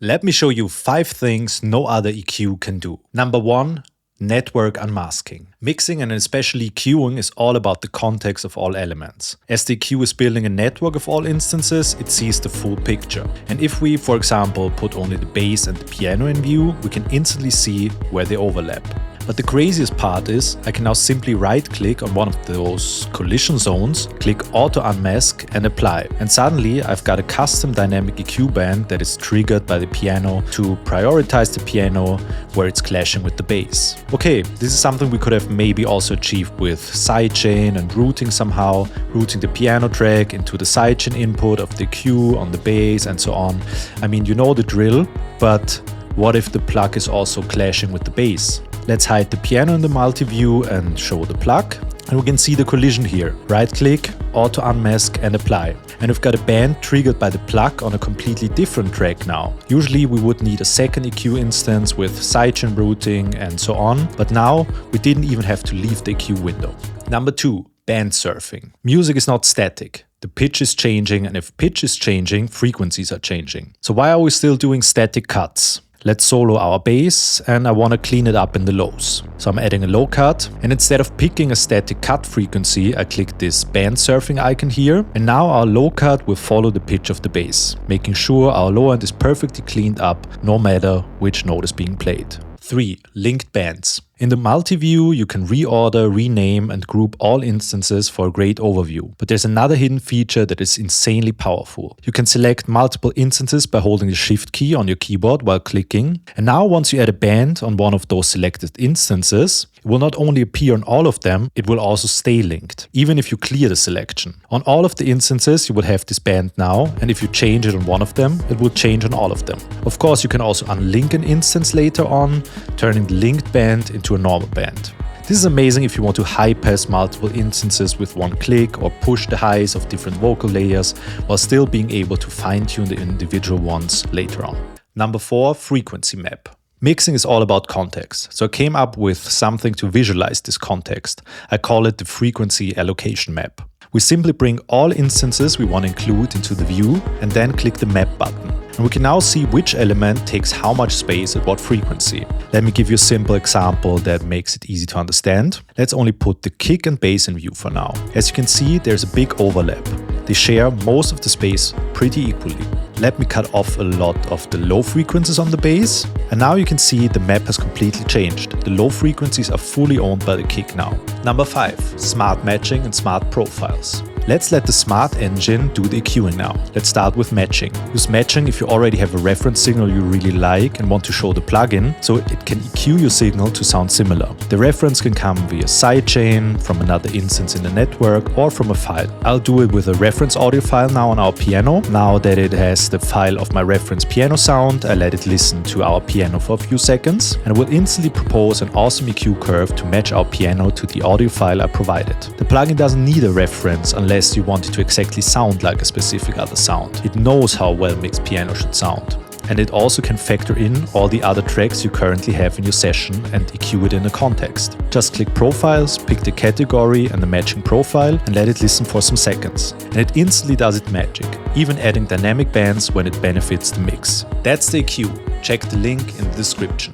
Let me show you 5 things no other EQ can do. Number 1. Network unmasking. Mixing and especially EQing is all about the context of all elements. As the EQ is building a network of all instances, it sees the full picture. And if we, for example, put only the bass and the piano in view, we can instantly see where they overlap. But the craziest part is, I can now simply right-click on one of those collision zones, click Auto Unmask and apply. And suddenly I've got a custom dynamic EQ band that is triggered by the piano to prioritize the piano where it's clashing with the bass. Okay, this is something we could have maybe also achieved with sidechain and routing somehow, routing the piano track into the sidechain input of the EQ on the bass and so on. I mean, you know the drill, but what if the plug is also clashing with the bass? Let's hide the piano in the multi-view and show the plug. And we can see the collision here. Right-click, Auto Unmask and apply. And we've got a band triggered by the plug on a completely different track now. Usually we would need a second EQ instance with sidechain routing and so on. But now we didn't even have to leave the EQ window. Number 2. Band surfing. Music is not static. The pitch is changing, and if pitch is changing, frequencies are changing. So why are we still doing static cuts? Let's solo our bass, and I want to clean it up in the lows. So I'm adding a low cut, and instead of picking a static cut frequency, I click this band surfing icon here, and now our low cut will follow the pitch of the bass, making sure our low end is perfectly cleaned up no matter which note is being played. 3. Linked bands. In the multi-view, you can reorder, rename and group all instances for a great overview. But there's another hidden feature that is insanely powerful. You can select multiple instances by holding the Shift key on your keyboard while clicking. And now once you add a band on one of those selected instances, it will not only appear on all of them, it will also stay linked, even if you clear the selection. On all of the instances, you will have this band now, and if you change it on one of them, it will change on all of them. Of course, you can also unlink an instance later on, turning the linked band into a normal band. This is amazing if you want to high-pass multiple instances with one click or push the highs of different vocal layers while still being able to fine-tune the individual ones later on. Number 4. Frequency map. Mixing is all about context, so I came up with something to visualize this context. I call it the frequency allocation map. We simply bring all instances we want to include into the view and then click the map button. And we can now see which element takes how much space at what frequency. Let me give you a simple example that makes it easy to understand. Let's only put the kick and bass in view for now. As you can see, there's a big overlap. They share most of the space pretty equally. Let me cut off a lot of the low frequencies on the bass. And now you can see the map has completely changed. The low frequencies are fully owned by the kick now. Number 5. Smart matching and smart profiles. Let's let the smart engine do the EQing now. Let's start with matching. Use matching if you already have a reference signal you really like and want to show the plugin, so it can EQ your signal to sound similar. The reference can come via sidechain, from another instance in the network, or from a file. I'll do it with a reference audio file now on our piano. Now that it has the file of my reference piano sound, I let it listen to our piano for a few seconds, and I will instantly propose an awesome EQ curve to match our piano to the audio file I provided. The plugin doesn't need a reference unless you want it to exactly sound like a specific other sound. It knows how well mixed piano should sound. And it also can factor in all the other tracks you currently have in your session and EQ it in a context. Just click Profiles, pick the category and the matching profile and let it listen for some seconds. And it instantly does its magic, even adding dynamic bands when it benefits the mix. That's the EQ. Check the link in the description.